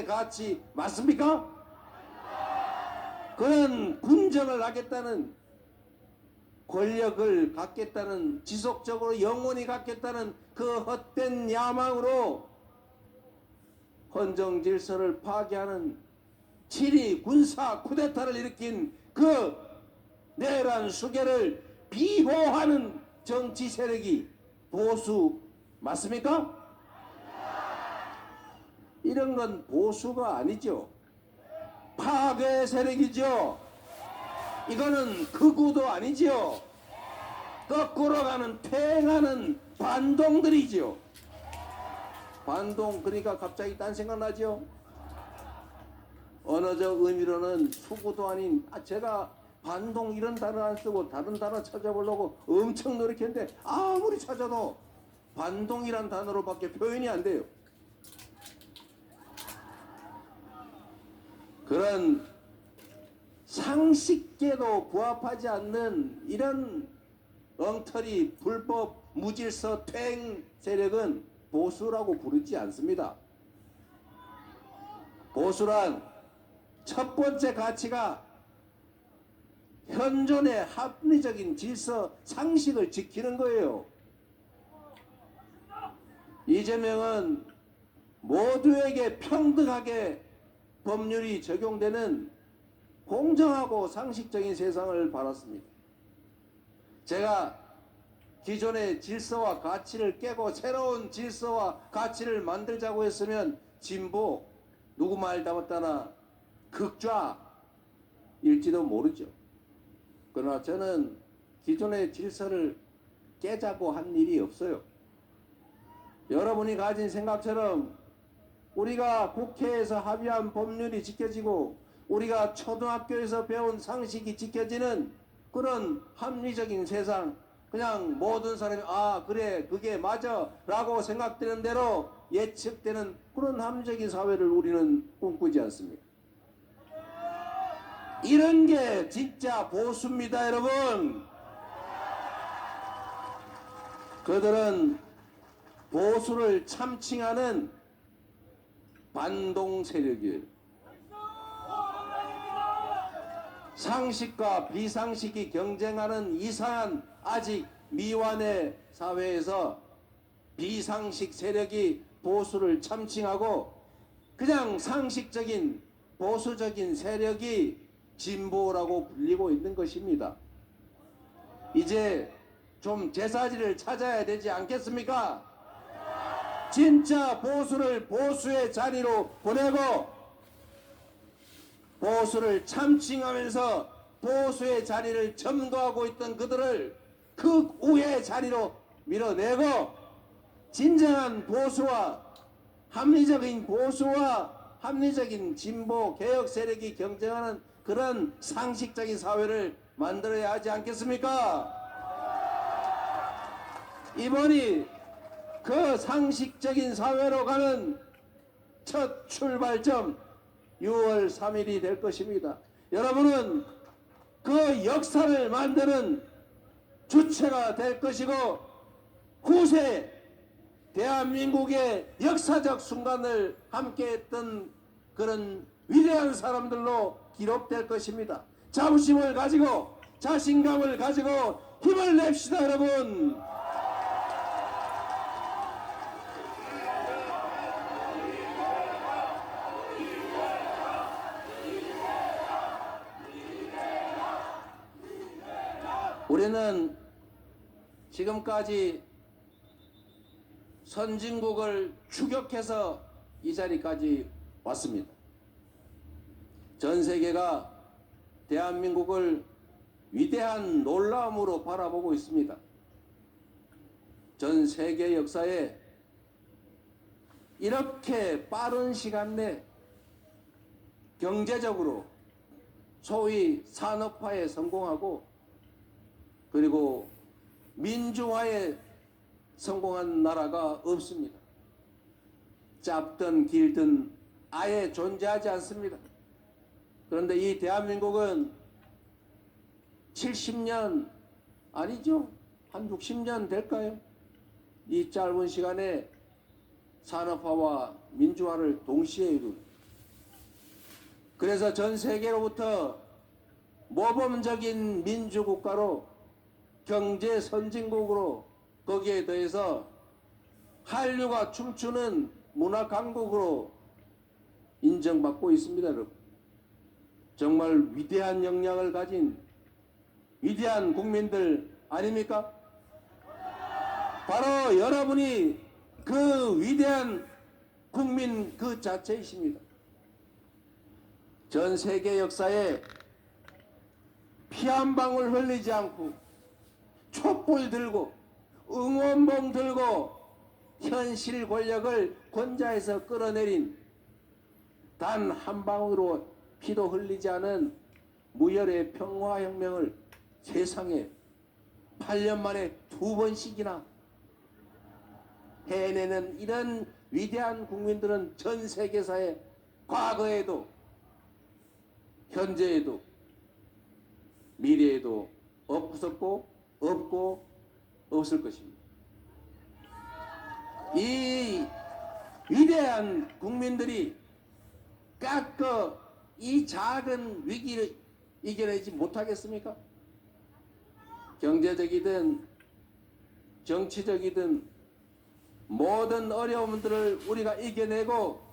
가치 맞습니까? 그런 군정을 하겠다는, 권력을 갖겠다는, 지속적으로 영원히 갖겠다는 그 헛된 야망으로 헌정 질서를 파괴하는 7.2 군사 쿠데타를 일으킨 그 내란 수괴를 비호하는 정치 세력이 보수 맞습니까? 이런 건 보수가 아니죠. 파괴 세력이죠. 이거는 극우도 아니죠. 거꾸로 가는 퇴행하는 반동들이죠. 반동, 그러니까 갑자기 딴 생각 나죠. 언어적 의미로는 수구도 아닌, 제가 반동 이런 단어 안 쓰고 다른 단어 찾아보려고 엄청 노력했는데 아무리 찾아도 반동이란 단어로밖에 표현이 안 돼요. 그런 상식계도 부합하지 않는 이런 엉터리 불법 무질서 퇴행 세력은 보수라고 부르지 않습니다. 보수란 첫 번째 가치가 현존의 합리적인 질서 상식을 지키는 거예요. 이재명은 모두에게 평등하게 법률이 적용되는 공정하고 상식적인 세상을 바랐습니다. 제가 기존의 질서와 가치를 깨고 새로운 질서와 가치를 만들자고 했으면 진보, 누구 말 담았다나 극좌일지도 모르죠. 그러나 저는 기존의 질서를 깨자고 한 일이 없어요. 여러분이 가진 생각처럼 우리가 국회에서 합의한 법률이 지켜지고 우리가 초등학교에서 배운 상식이 지켜지는 그런 합리적인 세상, 그냥 모든 사람이 그래 그게 맞아 라고 생각되는 대로 예측되는 그런 합리적인 사회를 우리는 꿈꾸지 않습니다. 이런 게 진짜 보수입니다, 여러분. 그들은 보수를 참칭하는 반동 세력이에요. 상식과 비상식이 경쟁하는 이상한 아직 미완의 사회에서 비상식 세력이 보수를 참칭하고 그냥 상식적인 보수적인 세력이 진보라고 불리고 있는 것입니다. 이제 좀 제사지를 찾아야 되지 않겠습니까? 진짜 보수를 보수의 자리로 보내고 보수를 참칭하면서 보수의 자리를 점거하고 있던 그들을 극우의 자리로 밀어내고 진정한 보수와 합리적인 진보 개혁 세력이 경쟁하는 그런 상식적인 사회를 만들어야 하지 않겠습니까? 이번이 그 상식적인 사회로 가는 첫 출발점 6월 3일이 될 것입니다. 여러분은 그 역사를 만드는 주체가 될 것이고 후세 대한민국의 역사적 순간을 함께했던 그런 위대한 사람들로 기록될 것입니다. 자부심을 가지고 자신감을 가지고 힘을 냅시다, 여러분. 우리는 지금까지 선진국을 추격해서 이 자리까지 왔습니다. 전 세계가 대한민국을 위대한 놀라움으로 바라보고 있습니다. 전 세계 역사에 이렇게 빠른 시간 내 경제적으로 소위 산업화에 성공하고 그리고 민주화에 성공한 나라가 없습니다. 짧든 길든 아예 존재하지 않습니다. 그런데 이 대한민국은 70년 아니죠? 한 60년 될까요? 이 짧은 시간에 산업화와 민주화를 동시에 이룬 그래서 전 세계로부터 모범적인 민주국가로 경제 선진국으로 거기에 더해서 한류가 춤추는 문화 강국으로 인정받고 있습니다, 여러분. 정말 위대한 역량을 가진 위대한 국민들 아닙니까? 바로 여러분이 그 위대한 국민 그 자체이십니다. 전 세계 역사에 피 한 방울 흘리지 않고 촛불 들고 응원봉 들고 현실 권력을 권좌에서 끌어내린 단 한 방울로 피도 흘리지 않은 무혈의 평화혁명을 세상에 8년 만에 2번씩이나 해내는 이런 위대한 국민들은 전 세계사에 과거에도 현재에도 미래에도 없었고 없고 없을 것입니다. 이 위대한 국민들이 깎어 이 작은 위기를 이겨내지 못하겠습니까? 경제적이든 정치적이든 모든 어려움들을 우리가 이겨내고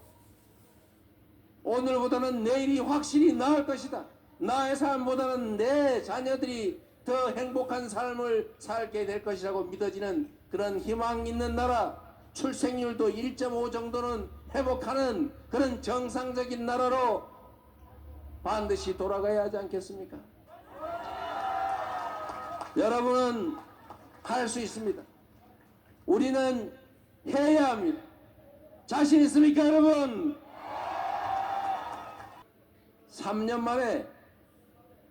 오늘보다는 내일이 확실히 나을 것이다. 나의 삶보다는 내 자녀들이 더 행복한 삶을 살게 될 것이라고 믿어지는 그런 희망 있는 나라, 출생률도 1.5 정도는 회복하는 그런 정상적인 나라로 반드시 돌아가야 하지 않겠습니까? 여러분은 할 수 있습니다. 우리는 해야 합니다. 자신 있습니까, 여러분? 3년 만에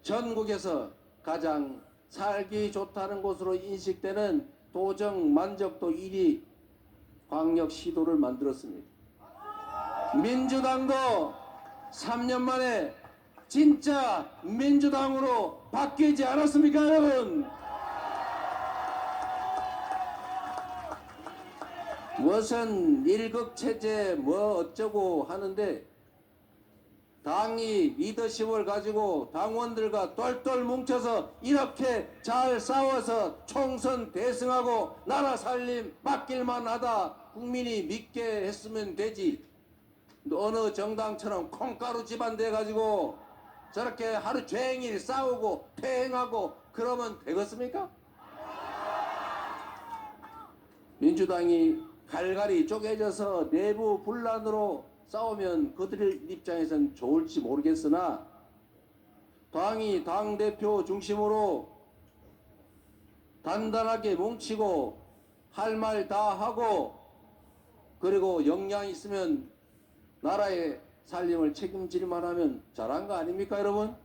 전국에서 가장 살기 좋다는 곳으로 인식되는 도정 만족도 1위 광역시도를 만들었습니다. 민주당도 3년 만에 진짜 민주당으로 바뀌지 않았습니까, 여러분? 무슨 일극체제 뭐 어쩌고 하는데 당이 리더십을 가지고 당원들과 똘똘 뭉쳐서 이렇게 잘 싸워서 총선 대승하고 나라 살림 맡길만 하다 국민이 믿게 했으면 되지. 어느 정당처럼 콩가루 집안 돼가지고 저렇게 하루 종일 싸우고 퇴행하고 그러면 되겠습니까? 민주당이 갈갈이 쪼개져서 내부 분란으로 싸우면 그들 입장에선 좋을지 모르겠으나 당이 당대표 중심으로 단단하게 뭉치고 할 말 다 하고 그리고 역량 있으면 나라의 살림을 책임질만 하면 잘한 거 아닙니까, 여러분?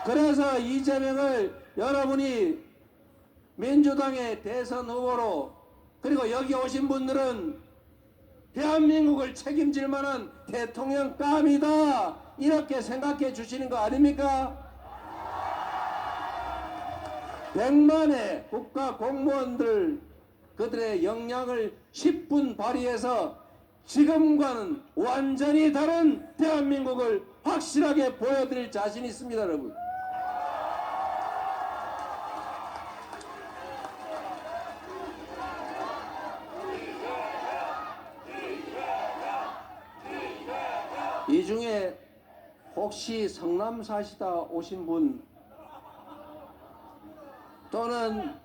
그래서 이재명을 여러분이 민주당의 대선 후보로 그리고 여기 오신 분들은 대한민국을 책임질 만한 대통령감이다 이렇게 생각해 주시는 거 아닙니까? 100만의 국가 공무원들 그들의 역량을 10분 발휘해서 지금과는 완전히 다른 대한민국을 확실하게 보여드릴 자신 있습니다, 여러분. 이 중에 혹시 성남 사시다 오신 분 또는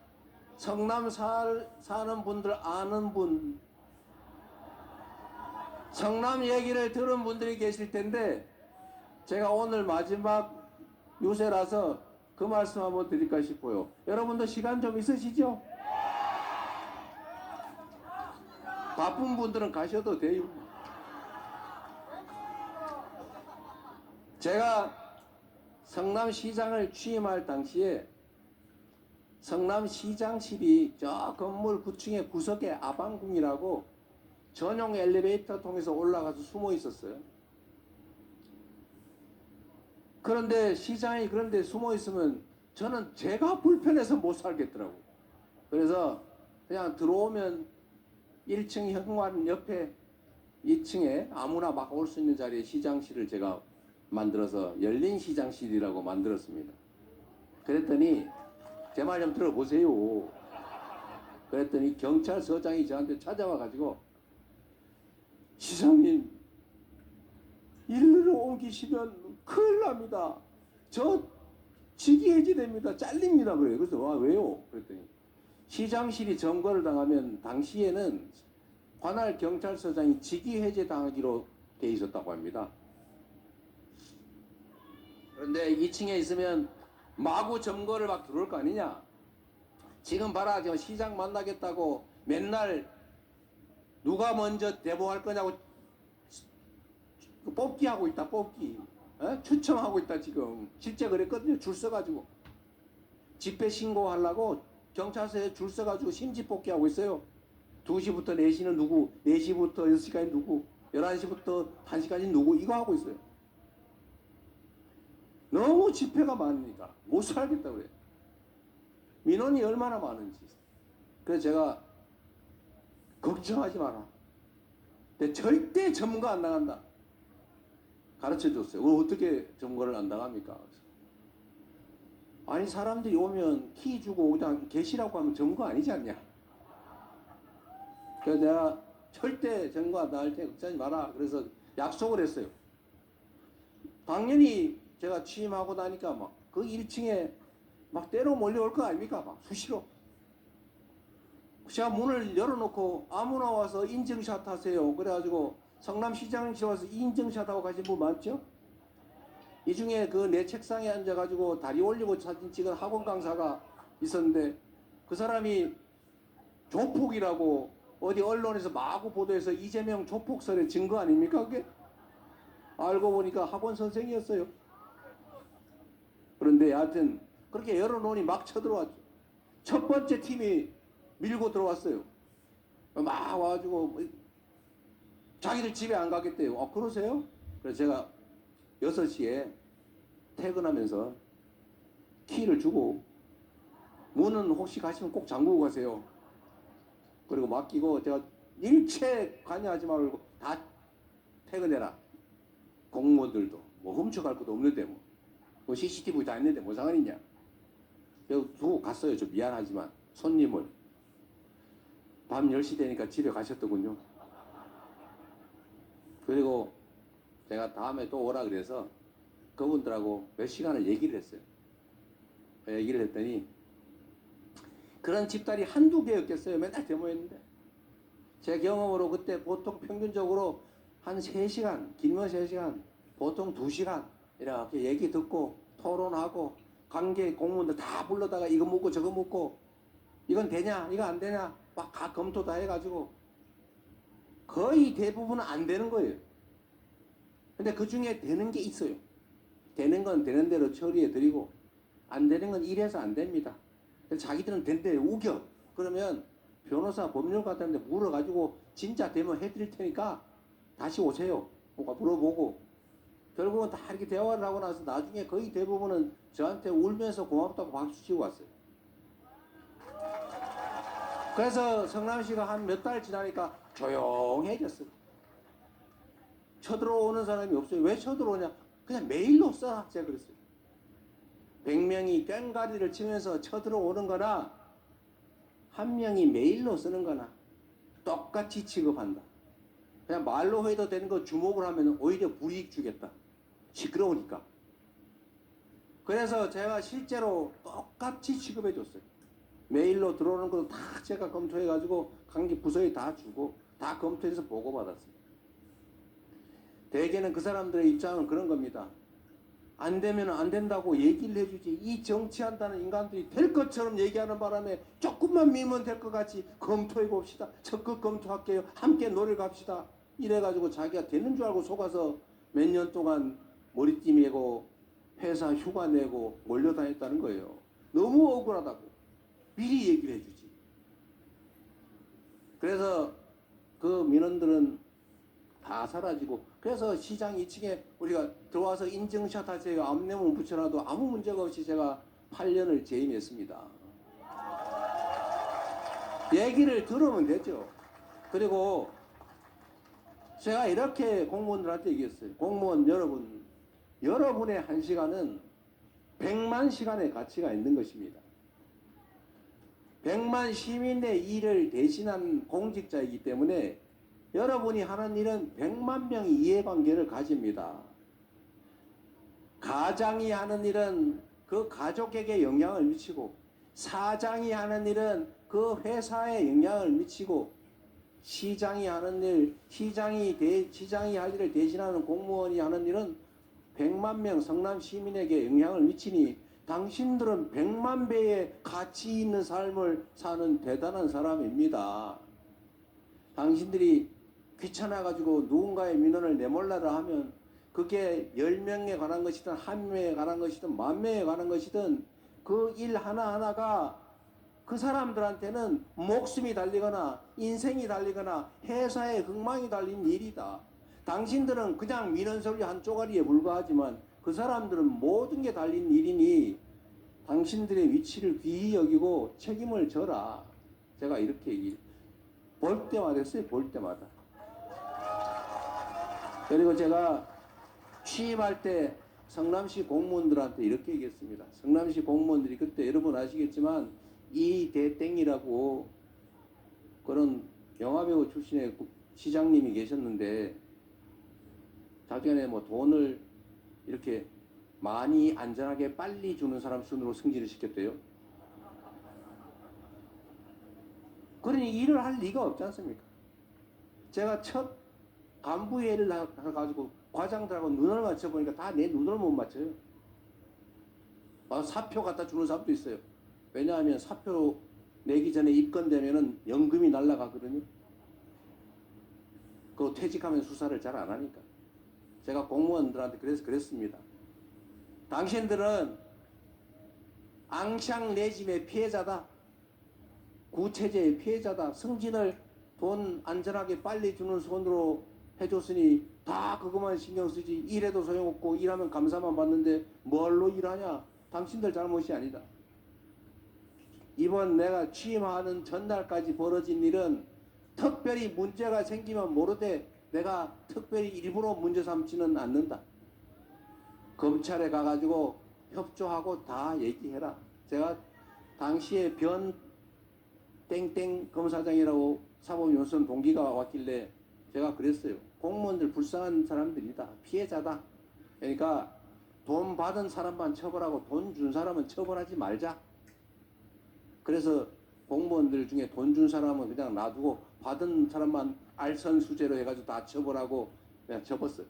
성남 사는 분들 아는 분 성남 얘기를 들은 분들이 계실 텐데 제가 오늘 마지막 유세라서 그 말씀 한번 드릴까 싶어요. 여러분도 시간 좀 있으시죠? 바쁜 분들은 가셔도 돼요. 제가 성남시장을 취임할 당시에 성남시장실이 저 건물 9층에 구석에 아방궁이라고 전용 엘리베이터 통해서 올라가서 숨어 있었어요. 그런데 시장이 그런데 숨어 있으면 저는 제가 불편해서 못 살겠더라고요. 그래서 그냥 들어오면 1층 현관 옆에 2층에 아무나 막 올 수 있는 자리에 시장실을 제가 만들어서 열린 시장실이라고 만들었습니다. 그랬더니 제 말 좀 들어보세요. 그랬더니 경찰서장이 저한테 찾아와 가지고 시장님 일로 옮기시면 큰일 납니다. 저 직위 해지됩니다. 잘립니다. 그래요. 그래서 와 왜요? 그랬더니 시장실이 점거를 당하면 당시에는 관할 경찰서장이 직위 해제 당하기로 돼 있었다고 합니다. 그런데 2층에 있으면 마구 점거를 막 들어올 거 아니냐. 지금 봐라, 지금 시장 만나겠다고 맨날 누가 먼저 대보할 거냐고 뽑기 하고 있다. 뽑기 추첨하고 있다. 지금 실제 그랬거든요. 줄 서가지고 집회 신고하려고 경찰서에 줄 서가지고 심지 뽑기 하고 있어요. 2시부터 4시는 누구, 4시부터 6시까지 누구, 11시부터 1시까지 누구, 이거 하고 있어요. 너무 집회가 많으니까 못 살겠다 그래요. 민원이 얼마나 많은지. 그래서 제가 걱정하지 마라. 근데 절대 점거 안 나간다. 가르쳐 줬어요. 어떻게 점거를 안 나갑니까? 아니 사람들이 오면 키 주고 그냥 계시라고 하면 점거 아니지 않냐. 그래서 내가 절대 점거 안 나갈 테니까 걱정하지 마라. 그래서 약속을 했어요. 당연히 제가 취임하고 나니까 막 그 1층에 막 때로 몰려올 거 아닙니까? 막 수시로. 제가 문을 열어놓고 아무나 와서 인증샷 하세요. 그래가지고 성남시장실 와서 인증샷 하고 가신 분 많죠? 이 중에 그 내 책상에 앉아가지고 다리 올리고 사진 찍은 학원 강사가 있었는데 그 사람이 조폭이라고 어디 언론에서 마구 보도해서 이재명 조폭설의 증거 아닙니까 그게? 알고 보니까 학원 선생이었어요. 그런데 여하튼 그렇게 열어놓으니 막 쳐들어왔죠. 첫 번째 팀이 밀고 들어왔어요. 막 와가지고 자기들 집에 안 가겠대요. 그러세요? 그래서 제가 6시에 퇴근하면서 키를 주고 문은 혹시 가시면 꼭 잠그고 가세요. 그리고 맡기고 제가 일체 관여하지 말고 다 퇴근해라. 공무원들도 뭐 훔쳐갈 것도 없는데 뭐 CCTV 다 있는데 뭐 상관이냐. 여기 두고 갔어요. 좀 미안하지만 손님을. 밤 10시 되니까 집에 가셨더군요. 그리고 제가 다음에 또 오라 그래서 그분들하고 몇 시간을 얘기를 했어요. 얘기를 했더니 그런 집단이 한두 개였겠어요. 맨날 데모했는데 제 경험으로 그때 보통 평균적으로 한 3시간, 길면 3시간, 보통 2시간 이렇게 얘기 듣고 토론하고 관계 공무원들 다 불러다가 이거 묻고 저거 묻고 이건 되냐 이거 안 되냐 막 각 검토 다 해가지고 거의 대부분은 안 되는 거예요. 근데 그 중에 되는 게 있어요. 되는 건 되는 대로 처리해 드리고 안 되는 건 이래서 안 됩니다. 그래서 자기들은 된대 우겨. 그러면 변호사 법률가 같은데 물어가지고 진짜 되면 해드릴 테니까 다시 오세요. 뭔가 물어보고 결국은 다 이렇게 대화를 하고 나서 나중에 거의 대부분은 저한테 울면서 고맙다고 박수 치고 왔어요. 그래서 성남시가 한 몇 달 지나니까 조용해졌어요. 쳐들어오는 사람이 없어요. 왜 쳐들어오냐? 그냥 메일로 써. 제가 그랬어요. 100명이 꽹가리를 치면서 쳐들어오는 거나 한 명이 메일로 쓰는 거나 똑같이 취급한다. 그냥 말로 해도 되는 거 주목을 하면 오히려 불이익 주겠다. 시끄러우니까. 그래서 제가 실제로 똑같이 취급해 줬어요. 메일로 들어오는 것도 다 제가 검토해가지고 관계 부서에 다 주고 다 검토해서 보고받았어요. 대개는 그 사람들의 입장은 그런 겁니다. 안 되면 안 된다고 얘기를 해주지. 이 정치한다는 인간들이 될 것처럼 얘기하는 바람에 조금만 미면 될 것 같이 검토해 봅시다. 적극 검토할게요. 함께 노력 합시다. 이래가지고 자기가 되는 줄 알고 속아서 몇 년 동안 머리띠 메고 회사 휴가 내고 몰려다녔다는 거예요. 너무 억울하다고. 미리 얘기를 해주지. 그래서 그 민원들은 다 사라지고 그래서 시장 2층에 우리가 들어와서 인증샷 하세요. 앞내문 붙여놔도 아무 문제가 없이 제가 8년을 재임했습니다. 얘기를 들으면 되죠. 그리고 제가 이렇게 공무원들한테 얘기했어요. 공무원 여러분, 여러분의 한 시간은 100만 시간의 가치가 있는 것입니다. 100만 시민의 일을 대신한 공직자이기 때문에 여러분이 하는 일은 100만 명의 이해관계를 가집니다. 가장이 하는 일은 그 가족에게 영향을 미치고, 사장이 하는 일은 그 회사에 영향을 미치고, 시장이 하는 일, 시장이 할 일을 대신하는 공무원이 하는 일은 100만 명 성남 시민에게 영향을 미치니 당신들은 100만 배의 가치 있는 삶을 사는 대단한 사람입니다. 당신들이 귀찮아가지고 누군가의 민원을 내몰라라 하면 그게 10명에 관한 것이든 1명에 관한 것이든 10,000명에 관한 것이든 그 일 하나하나가 그 사람들한테는 목숨이 달리거나 인생이 달리거나 회사의 흥망이 달린 일이다. 당신들은 그냥 민원 서류 한 쪼가리에 불과하지만 그 사람들은 모든 게 달린 일이니 당신들의 위치를 귀히 여기고 책임을 져라. 제가 이렇게 얘기 볼 때마다 했어요. 볼 때마다. 그리고 제가 취임할 때 성남시 공무원들한테 이렇게 얘기했습니다. 성남시 공무원들이 그때 여러분 아시겠지만 이대땡이라고 그런 영화배우 출신의 시장님이 계셨는데 자기네 뭐 돈을 이렇게 많이 안전하게 빨리 주는 사람 순으로 승진을 시켰대요. 그러니 일을 할 리가 없지 않습니까? 제가 첫 간부회의를 해가지고 과장들하고 눈을 맞춰보니까 다 내 눈을 못 맞춰요. 사표 갖다 주는 사람도 있어요. 왜냐하면 사표 내기 전에 입건되면은 연금이 날라가거든요. 그거 퇴직하면 수사를 잘 안 하니까. 제가 공무원들한테 그래서 그랬습니다. 당신들은 앙샹 레짐의 피해자다. 구체제의 피해자다. 승진을 돈 안전하게 빨리 주는 손으로 해줬으니 다 그것만 신경 쓰지. 일해도 소용없고 일하면 감사만 받는데 뭘로 일하냐. 당신들 잘못이 아니다. 이번 내가 취임하는 전날까지 벌어진 일은 특별히 문제가 생기면 모르되 내가 특별히 일부러 문제 삼지는 않는다. 검찰에 가가지고 협조하고 다 얘기해라. 제가 당시에 변 땡땡 검사장이라고 사법연수원 동기가 왔길래 제가 그랬어요. 공무원들 불쌍한 사람들이다. 피해자다. 그러니까 돈 받은 사람만 처벌하고 돈 준 사람은 처벌하지 말자. 그래서 공무원들 중에 돈 준 사람은 그냥 놔두고 받은 사람만 알선수재로 해가지고 다 처벌하고 그냥 접었어요.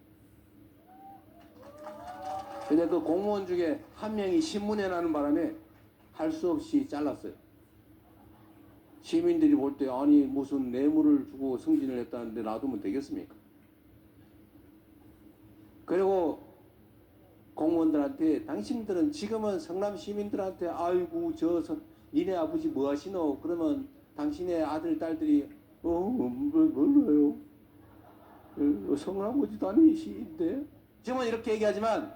근데 그 공무원 중에 한 명이 신문에 나는 바람에 할 수 없이 잘랐어요. 시민들이 볼 때 아니 무슨 뇌물을 주고 승진을 했다는데 놔두면 되겠습니까? 그리고 공무원들한테 당신들은 지금은 성남 시민들한테 아이고 니네 아버지 뭐 하시노? 그러면 당신의 아들 딸들이 몰라요. 성남고지도 아닌 시인데 지금은 이렇게 얘기하지만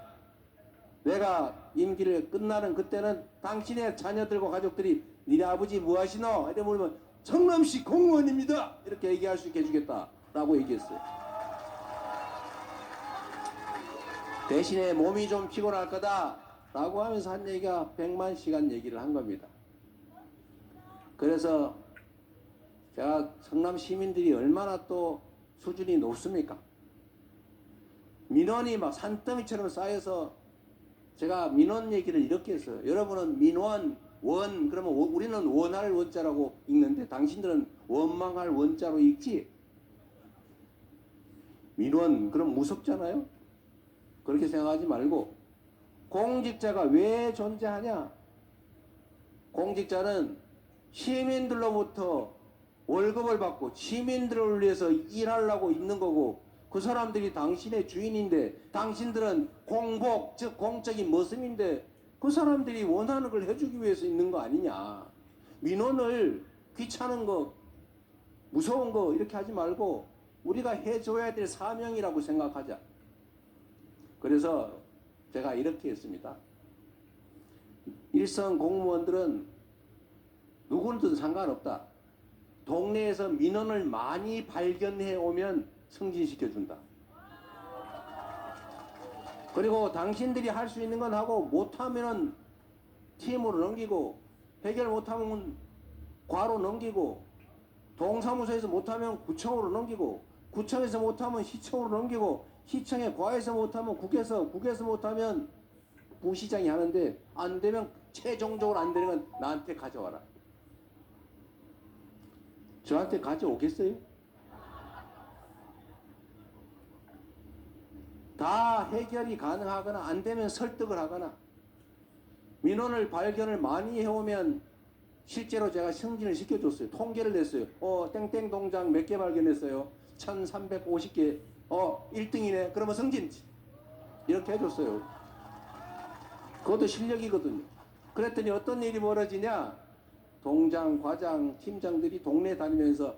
내가 임기를 끝나는 그때는 당신의 자녀들과 가족들이 니네 아버지 뭐 하시노? 이렇게 물으면 성남시 공무원입니다. 이렇게 얘기할 수 있게 해주겠다라고 얘기했어요. 대신에 몸이 좀 피곤할 거다라고 하면서 한 얘기가 100만 시간 얘기를 한 겁니다. 그래서 제가 성남 시민들이 얼마나 또 수준이 높습니까? 민원이 막 산더미처럼 쌓여서 제가 민원 얘기를 이렇게 했어요. 여러분은 민원, 원, 그러면 우리는 원할 원자라고 읽는데 당신들은 원망할 원자로 읽지? 민원, 그럼 무섭잖아요? 그렇게 생각하지 말고 공직자가 왜 존재하냐? 공직자는 시민들로부터 월급을 받고 시민들을 위해서 일하려고 있는 거고 그 사람들이 당신의 주인인데 당신들은 공복, 즉 공적인 모습인데 그 사람들이 원하는 걸 해주기 위해서 있는 거 아니냐. 민원을 귀찮은 거, 무서운 거 이렇게 하지 말고 우리가 해줘야 될 사명이라고 생각하자. 그래서 제가 이렇게 했습니다. 일선 공무원들은 누구든 상관없다. 동네에서 민원을 많이 발견해 오면 승진시켜준다. 그리고 당신들이 할 수 있는 건 하고 못하면은 팀으로 넘기고 해결 못하면 과로 넘기고 동사무소에서 못하면 구청으로 넘기고 구청에서 못하면 시청으로 넘기고 시청에 과에서 못하면 국에서 못하면 부시장이 하는데 안 되면 최종적으로 안 되는 건 나한테 가져와라. 저한테 가져오겠어요? 다 해결이 가능하거나 안 되면 설득을 하거나 민원을 발견을 많이 해오면 실제로 제가 승진을 시켜줬어요. 통계를 냈어요. 땡땡 동장 몇 개 발견했어요. 1350개. 1등이네. 그러면 승진. 이렇게 해줬어요. 그것도 실력이거든요. 그랬더니 어떤 일이 벌어지냐. 동장, 과장, 팀장들이 동네 다니면서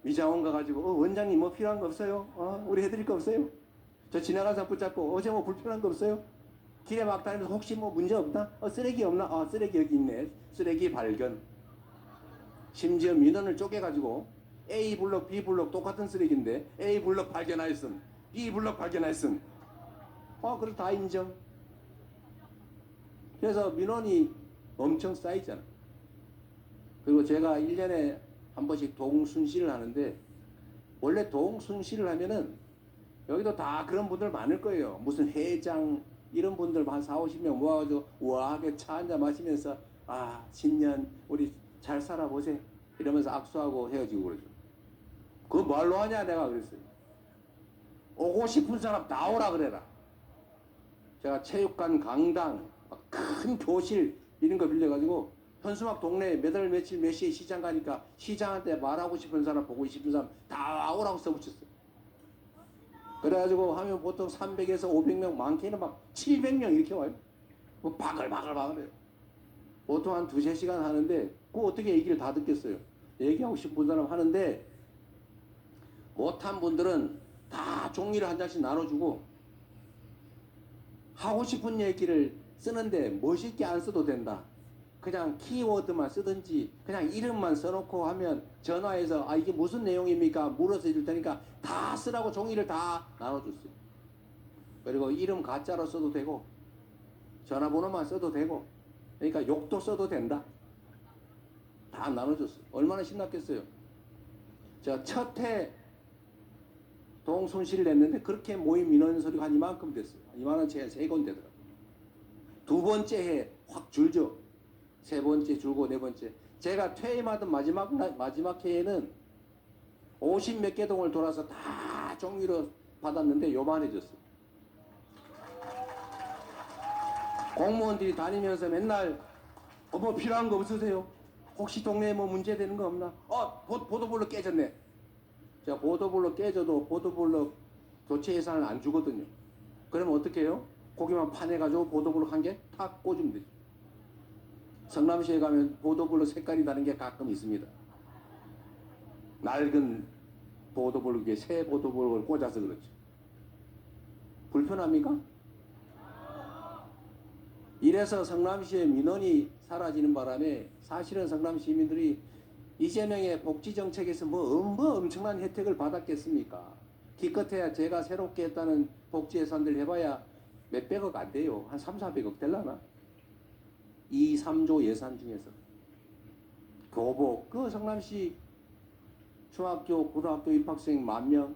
미자원 가가지고 원장님 뭐 필요한 거 없어요? 우리 해드릴 거 없어요? 저 지나가는 사람 붙잡고 어제 뭐 불편한 거 없어요? 길에 막 다니면서 혹시 뭐 문제 없나? 쓰레기 없나? 쓰레기 여기 있네. 쓰레기 발견. 심지어 민원을 쪼개가지고 A 블록, B 블록 똑같은 쓰레기인데 A 블록 발견하였음, B 블록 발견하였음. 그래서 다 인정. 그래서 민원이 엄청 쌓이잖아. 그리고 제가 1년에 한 번씩 동순실을 하는데 원래 동순실을 하면은 여기도 다 그런 분들 많을 거예요. 무슨 회장 이런 분들 한 4, 50명 모아가지고 우아하게 차 한잔 마시면서 신년 우리 잘 살아보세 이러면서 악수하고 헤어지고 그러죠. 그거 뭘로 하냐 내가 그랬어요. 오고 싶은 사람 다 오라 그래라. 제가 체육관 강당 큰 교실 이런 거 빌려가지고 현수막 동네에 몇월 며칠 몇 시에 시장 가니까 시장한테 말하고 싶은 사람 보고 싶은 사람 다 오라고 써붙였어요. 그래가지고 하면 보통 300에서 500명 많게는 막 700명 이렇게 와요. 뭐 바글바글해요. 보통 한 2-3시간 하는데 그거 어떻게 얘기를 다 듣겠어요. 얘기하고 싶은 사람 하는데 못한 분들은 다 종이를 한 장씩 나눠주고 하고 싶은 얘기를 쓰는데 멋있게 안 써도 된다. 그냥 키워드만 쓰든지 그냥 이름만 써놓고 하면 전화해서 이게 무슨 내용입니까? 물어서 해줄 테니까 다 쓰라고 종이를 다 나눠줬어요. 그리고 이름 가짜로 써도 되고 전화번호만 써도 되고 그러니까 욕도 써도 된다. 다 나눠줬어요. 얼마나 신났겠어요. 제가 첫해 동순실을 냈는데 그렇게 모인 민원 서류가 한 이만큼 됐어요. 이만한 채 3건 되더라고요. 두 번째 해 확 줄죠. 세 번째 줄고 네 번째. 제가 퇴임하던 마지막 해에는 50 몇 개 동을 돌아서 다 종이로 받았는데 요만해졌어요. 공무원들이 다니면서 맨날 뭐 필요한 거 없으세요? 혹시 동네에 뭐 문제되는 거 없나? 보도블록 깨졌네. 제가 보도블록 깨져도 보도블록 교체 예산을 안 주거든요. 그러면 어떻게 해요? 고기만 파내가지고 보도블록 한 개 탁 꽂으면 되죠. 성남시에 가면 보도블록 색깔이 다른 게 가끔 있습니다. 낡은 보도블록에 새 보도블록을 꽂아서 그렇죠. 불편합니까? 이래서 성남시의 민원이 사라지는 바람에 사실은 성남 시민들이 이재명의 복지정책에서 뭐 엄청난 혜택을 받았겠습니까? 기껏해야 제가 새롭게 했다는 복지 예산들 해봐야 몇백억 안 돼요. 한 300~400억 될라나? 2~3조 예산 중에서 교복, 그 성남시 중학교, 고등학교 입학생 10,000명,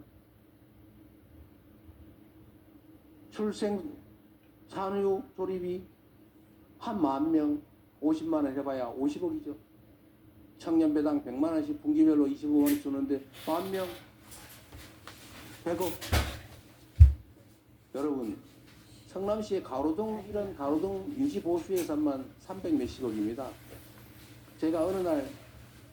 출생 산후 조리비 한 10,000명 50만 원 해봐야 50억이죠. 청년배당 100만 원씩 분기별로 25만 원 주는데 10,000명 100억. 여러분 성남시의 가로등 이런 가로등 유지 보수 예산만 300 몇십억입니다. 제가 어느 날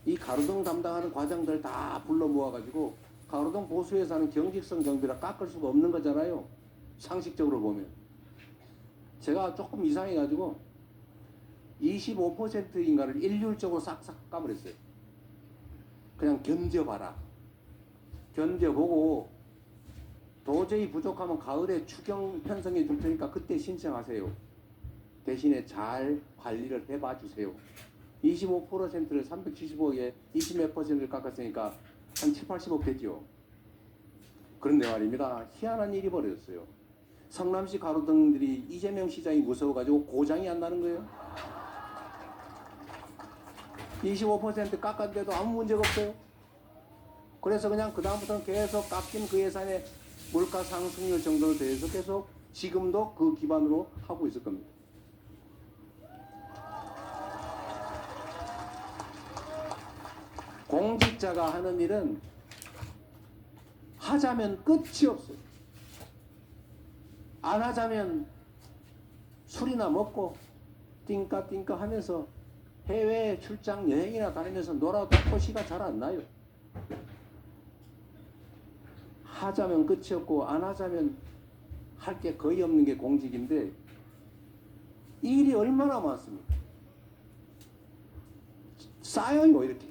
이 가로등 담당하는 과장들 다 불러 모아가지고 가로등 보수 예산은 경직성 경비라 깎을 수가 없는 거잖아요. 상식적으로 보면. 제가 조금 이상해가지고 25%인가를 일률적으로 싹싹 까버렸어요. 그냥 견뎌봐라. 견뎌보고 도저히 부족하면 가을에 추경 편성해 줄 테니까 그때 신청하세요. 대신에 잘 관리를 해봐 주세요. 25%를 370억에 20몇%를 깎았으니까 한 7~80억 되죠. 그런데 말입니다. 희한한 일이 벌어졌어요. 성남시 가로등들이 이재명 시장이 무서워가지고 고장이 안 나는 거예요. 25% 깎았는데도 아무 문제가 없어요. 그래서 그냥 그다음부터는 계속 깎인 그 예산에 물가 상승률 정도로 대해서 계속 지금도 그 기반으로 하고 있을 겁니다. 공직자가 하는 일은 하자면 끝이 없어요. 안 하자면 술이나 먹고 띵까띵까 하면서 해외 출장 여행이나 다니면서 놀아도 토시가 잘 안 나요. 하자면 끝이 없고 안 하자면 할 게 거의 없는 게 공직인데 일이 얼마나 많습니까? 쌓여요 이렇게.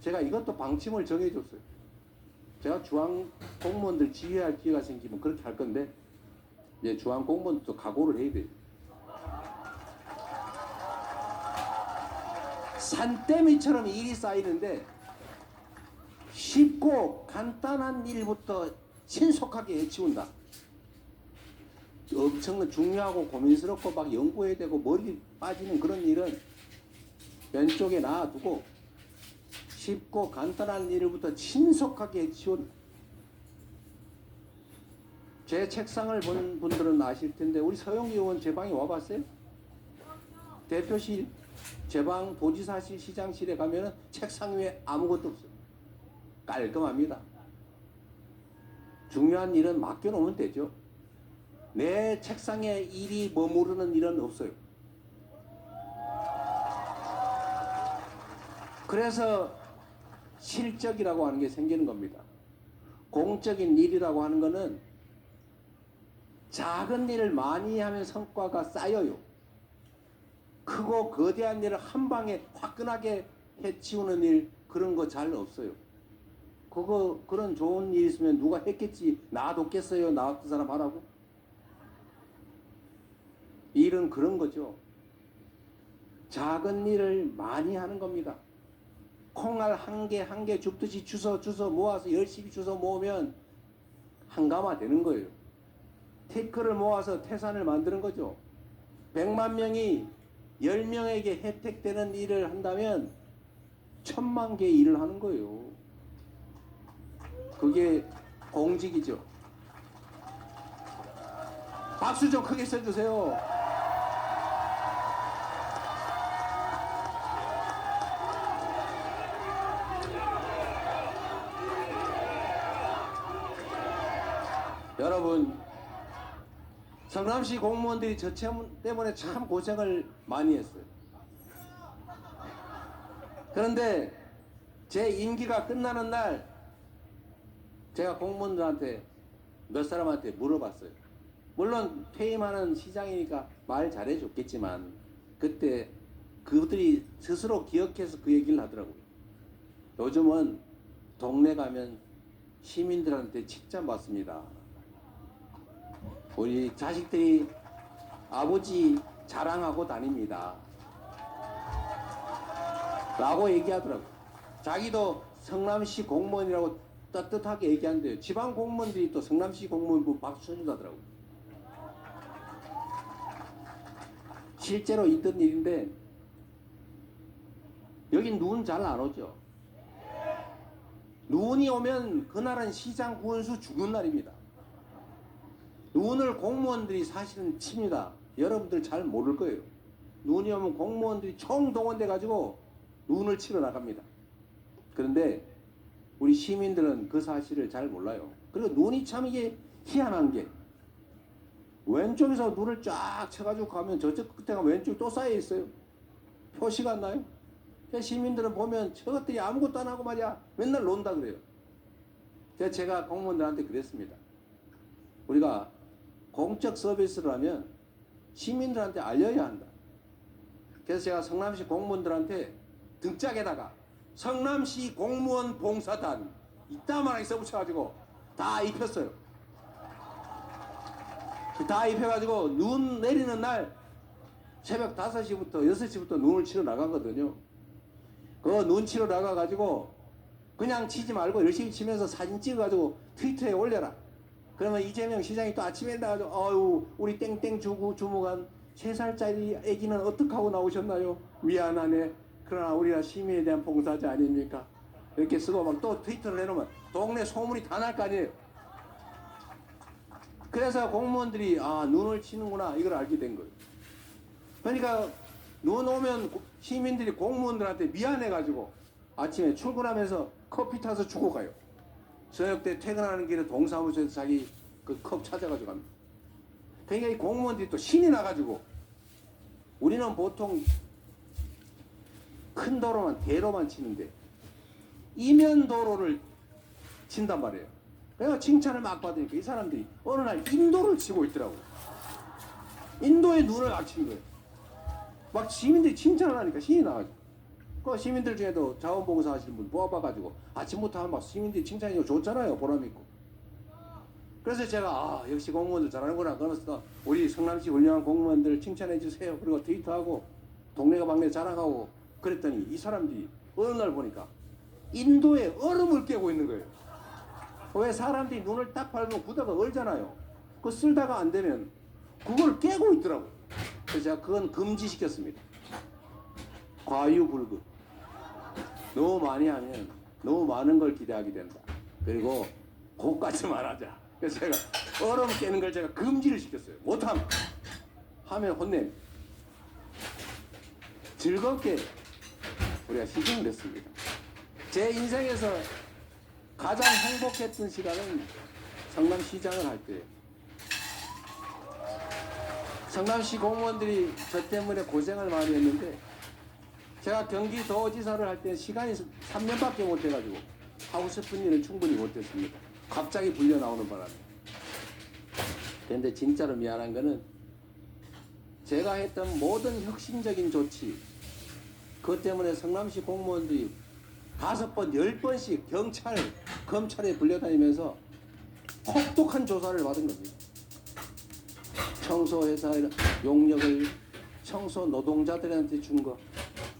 제가 이것도 방침을 정해줬어요. 제가 중앙 공무원들 지휘할 기회가 생기면 그렇게 할 건데 이제 중앙 공무원도 각오를 해야 돼요. 산더미처럼 일이 쌓이는데 쉽고 간단한 일부터 신속하게 해치운다. 엄청난 중요하고 고민스럽고 막 연구해야 되고 머리 빠지는 그런 일은 왼쪽에 놔두고 쉽고 간단한 일부터 신속하게 해치운. 제 책상을 본 분들은 아실 텐데 우리 서영기 의원 제 방에 와봤어요? 대표실, 제 방, 도지사실, 시장실에 가면은 책상 위에 아무것도 없어요. 깔끔합니다. 중요한 일은 맡겨놓으면 되죠. 내 책상에 일이 머무르는 일은 없어요. 그래서 실적이라고 하는 게 생기는 겁니다. 공적인 일이라고 하는 거는 작은 일을 많이 하면 성과가 쌓여요. 크고 거대한 일을 한 방에 화끈하게 해치우는 일, 그런 거 잘 없어요. 그런 좋은 일 있으면 누가 했겠지. 놔뒀겠어요. 나 같은 사람 하라고. 일은 그런 거죠. 작은 일을 많이 하는 겁니다. 콩알 한 개 한 개 줍듯이 주워 모아서 열심히 주워 모으면 한가마 되는 거예요. 태클을 모아서 태산을 만드는 거죠. 100만 명이 10명에게 혜택되는 일을 한다면 1000만 개의 일을 하는 거예요. 그게 공직이죠. 박수 좀 크게 쳐주세요. 여러분, 성남시 공무원들이 저 때문에 참 고생을 많이 했어요. 그런데 제 임기가 끝나는 날 제가 공무원들한테 몇 사람한테 물어봤어요. 물론 퇴임하는 시장이니까 말 잘해줬겠지만 그때 그들이 스스로 기억해서 그 얘기를 하더라고요. 요즘은 동네 가면 시민들한테 칭찬 받습니다. 우리 자식들이 아버지 자랑하고 다닙니다. 라고 얘기하더라고요. 자기도 성남시 공무원이라고 떳떳하게 얘기하는데요. 지방 공무원들이 또 성남시 공무원부 박수 쳐준다더라고요. 실제로 있던 일인데 여긴 눈 잘 안 오죠. 눈이 오면 그날은 시장 구원수 죽는 날입니다. 눈을 공무원들이 사실은 칩니다. 여러분들 잘 모를 거예요. 눈이 오면 공무원들이 총동원돼 가지고 눈을 치러 나갑니다. 그런데 우리 시민들은 그 사실을 잘 몰라요. 그리고 눈이 참 이게 희한한 게 왼쪽에서 눈을 쫙 쳐가지고 가면 저쪽 끝에가 왼쪽 또 쌓여 있어요. 표시가 안 나요. 시민들은 보면 저것들이 아무것도 안 하고 말이야 맨날 논다 그래요. 제가 공무원들한테 그랬습니다. 우리가 공적 서비스를 하면 시민들한테 알려야 한다. 그래서 제가 성남시 공무원들한테 등짝에다가 성남시 공무원 봉사단 이따만하게 써붙여가지고 다 입혔어요. 다 입혀가지고 눈 내리는 날 새벽 5시부터 6시부터 눈을 치러 나가거든요. 그 눈 치러 나가가지고 그냥 치지 말고 열심히 치면서 사진 찍어가지고 트위터에 올려라. 그러면 이재명 시장이 또 아침에 나가서 어유 우리 땡땡 주무관 3살짜리 아기는 어떡하고 나오셨나요? 미안하네. 그러나 우리가 시민에 대한 봉사자 아닙니까? 이렇게 쓰고 막 또 트위터를 해놓으면 동네 소문이 다 날 거 아니에요. 그래서 공무원들이 아 눈을 치는구나 이걸 알게 된 거예요. 그러니까 눈 오면 시민들이 공무원들한테 미안해가지고 아침에 출근하면서 커피 타서 주고 가요. 저녁 때 퇴근하는 길에 동사무소에서 자기 그 컵 찾아가지고 갑니다. 그러니까 이 공무원들이 또 신이 나가지고 우리는 보통 큰 도로만 대로만 치는데 이면 도로를 친단 말이에요. 그래서 칭찬을 막 받으니까 이 사람들이 어느 날 인도를 치고 있더라고요. 인도의 눈을 막 친 거예요. 막 시민들이 칭찬을 하니까 신이 나가지고. 그 시민들 중에도 자원봉사 하시는 분 뽑아가지고 아침부터 하면 막 시민들이 칭찬이 좋잖아요. 보람있고. 그래서 제가 아 역시 공무원들 잘하는구나. 그래서 우리 성남시 훌륭한 공무원들 칭찬해 주세요. 그리고 트위터하고 동네가 막내 자랑하고 그랬더니 이 사람들이 어느 날 보니까 인도에 얼음을 깨고 있는 거예요. 왜 사람들이 눈을 딱 밟으면 구다가 얼잖아요. 그거 쓸다가 안 되면 그걸 깨고 있더라고요. 그래서 제가 그건 금지시켰습니다. 과유불급. 너무 많이 하면 너무 많은 걸 기대하게 된다. 그리고 그것까지만 하자. 그래서 제가 얼음 깨는 걸 제가 금지를 시켰어요. 못하면 하면 혼내. 즐겁게 우리가 시즌을 했습니다. 제 인생에서 가장 행복했던 시간은 성남시장을 할 때예요. 성남시 공무원들이 저 때문에 고생을 많이 했는데 제가 경기도지사를 할 때 시간이 3년밖에 못 해가지고 하고 싶은 일은 충분히 못했습니다. 갑자기 불려 나오는 바람에. 그런데 진짜로 미안한 거는 제가 했던 모든 혁신적인 조치 그것 때문에 성남시 공무원들이 5번, 10번씩 검찰에 불려다니면서 혹독한 조사를 받은 겁니다. 청소회사 용역을 청소 노동자들한테 준 거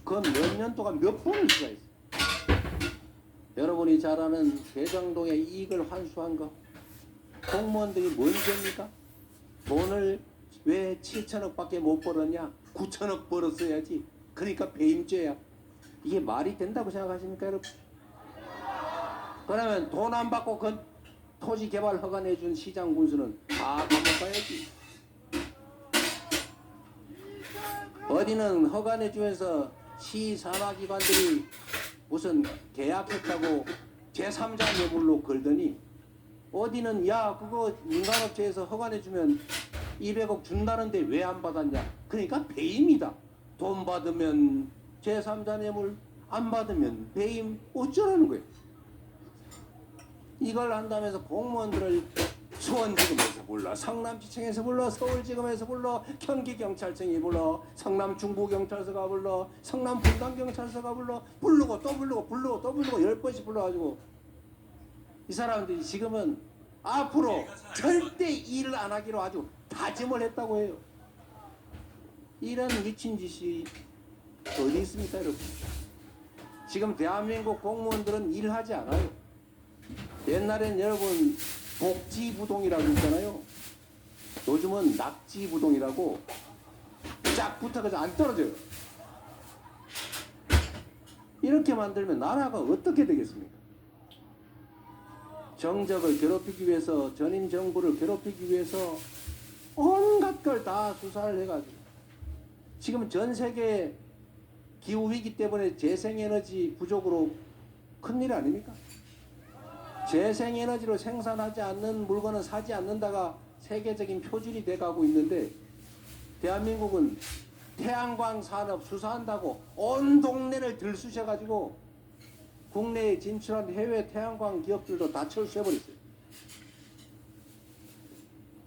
그건 몇 년 동안 몇 번을 수가 있어요. 여러분이 잘 아는 대장동의 이익을 환수한 거 공무원들이 뭔 죄입니까? 돈을 왜 7천억밖에 못 벌었냐? 9천억 벌었어야지. 그러니까 배임죄야. 이게 말이 된다고 생각하십니까 여러분? 그러면 돈 안 받고 그 토지 개발 허가 내준 시장 군수는 다 감옥 가야지. 어디는 허가 내주면서 시 산하기관들이 무슨 계약했다고 제3자 뇌물로 걸더니 어디는 야 그거 민간업체에서 허가 내주면 200억 준다는데 왜 안 받았냐. 그러니까 배임이다. 돈 받으면 제3자 뇌물 안 받으면 배임 어쩌라는 거예요. 이걸 한다면서 공무원들을 수원지검에서 불러, 성남시청에서 불러, 서울지검에서 불러, 경기경찰청이 불러, 성남중부경찰서가 불러, 성남분당경찰서가 불러, 부르고 또 부르고 부르고 또 부르고 10번씩 불러가지고 이 사람들이 지금은 앞으로 절대 일을 안 하기로 아주 다짐을 했다고 해요. 이런 미친 짓이 어디 있습니까 여러분? 지금 대한민국 공무원들은 일하지 않아요. 옛날엔 여러분 복지부동이라고 있잖아요. 요즘은 낙지부동이라고 쫙 붙어서 안 떨어져요. 이렇게 만들면 나라가 어떻게 되겠습니까? 정적을 괴롭히기 위해서, 전임 정부를 괴롭히기 위해서 온갖 걸 다 수사를 해가지고 지금 전 세계 기후위기 때문에 재생에너지 부족으로 큰일 아닙니까? 재생에너지로 생산하지 않는 물건은 사지 않는다가 세계적인 표준이 돼가고 있는데 대한민국은 태양광 산업 수사한다고 온 동네를 들쑤셔가지고 국내에 진출한 해외 태양광 기업들도 다 철수해버렸어요.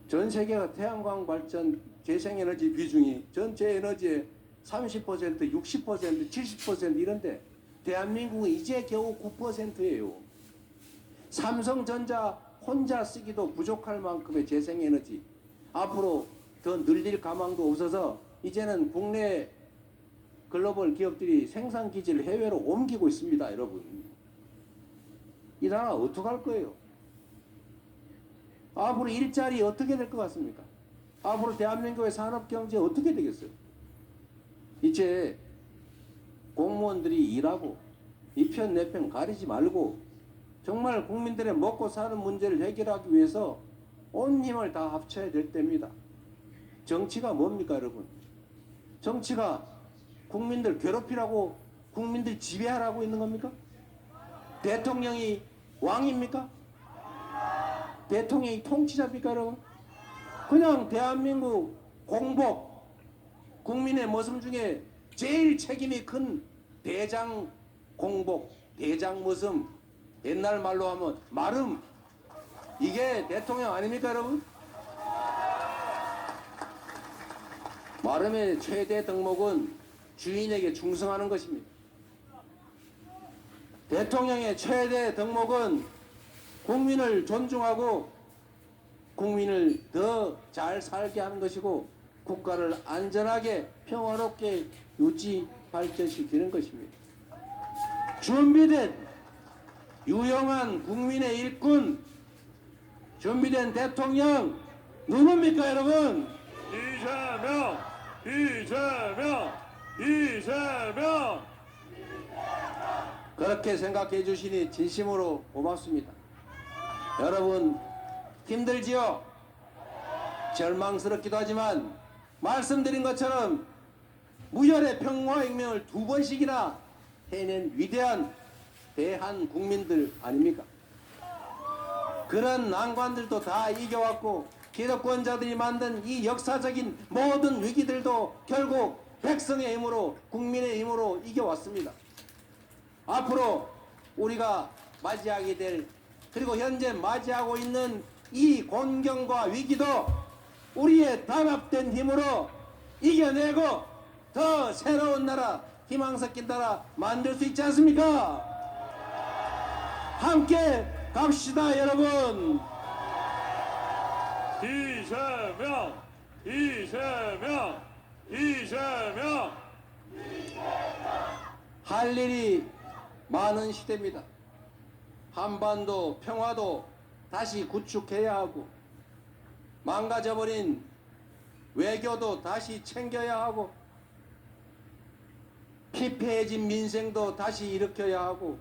전 세계가 태양광 발전 재생에너지 비중이 전체 에너지의 30%, 60%, 70% 이런데 대한민국은 이제 겨우 9%예요. 삼성전자 혼자 쓰기도 부족할 만큼의 재생에너지 앞으로 더 늘릴 가망도 없어서 이제는 국내 글로벌 기업들이 생산기지를 해외로 옮기고 있습니다. 여러분 이 나라 어떡할 거예요? 앞으로 일자리 어떻게 될 것 같습니까? 앞으로 대한민국의 산업 경제 어떻게 되겠어요? 이제 공무원들이 일하고 이 편 내 편 가리지 말고 정말 국민들의 먹고 사는 문제를 해결하기 위해서 온 힘을 다 합쳐야 될 때입니다. 정치가 뭡니까, 여러분? 정치가 국민들 괴롭히라고, 국민들 지배하라고 있는 겁니까? 대통령이 왕입니까? 대통령이 통치자입니까, 여러분? 그냥 대한민국 공복, 국민의 모습 중에 제일 책임이 큰 대장 공복, 대장 모습, 옛날 말로 하면 마름, 이게 대통령 아닙니까, 여러분? 마름의 최대 덕목은 주인에게 충성하는 것입니다. 대통령의 최대 덕목은 국민을 존중하고 국민을 더 잘 살게 하는 것이고 국가를 안전하게 평화롭게 유지 발전시키는 것입니다. 준비된 유용한 국민의 일꾼, 준비된 대통령 누굽니까, 여러분? 이재명, 이재명, 이재명. 그렇게 생각해 주시니 진심으로 고맙습니다. 여러분 힘들지요? 절망스럽기도 하지만 말씀드린 것처럼 무혈의 평화혁명을 2번씩이나 해낸 위대한 대한 국민들 아닙니까? 그런 난관들도 다 이겨왔고 기득권자들이 만든 이 역사적인 모든 위기들도 결국 백성의 힘으로, 국민의 힘으로 이겨왔습니다. 앞으로 우리가 맞이하게 될, 그리고 현재 맞이하고 있는 이 곤경과 위기도 우리의 단합된 힘으로 이겨내고 더 새로운 나라, 희망 섞인 나라 만들 수 있지 않습니까? 함께 갑시다, 여러분. 이재명, 이재명, 이재명. 할 일이 많은 시대입니다. 한반도 평화도 다시 구축해야 하고 망가져버린 외교도 다시 챙겨야 하고 피폐해진 민생도 다시 일으켜야 하고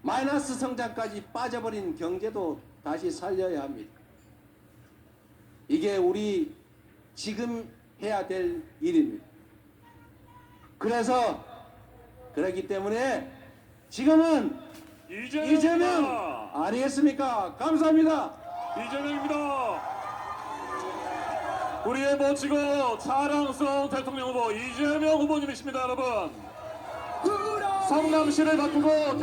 마이너스 성장까지 빠져버린 경제도 다시 살려야 합니다. 이게 우리 지금 해야 될 일입니다. 그래서 그렇기 때문에 지금은 이재명 아니겠습니까? 감사합니다. 이재명입니다. 우리의 멋지고 자랑스러운 대통령 후보 이재명 후보님이십니다, 여러분. 성남시를 바꾸고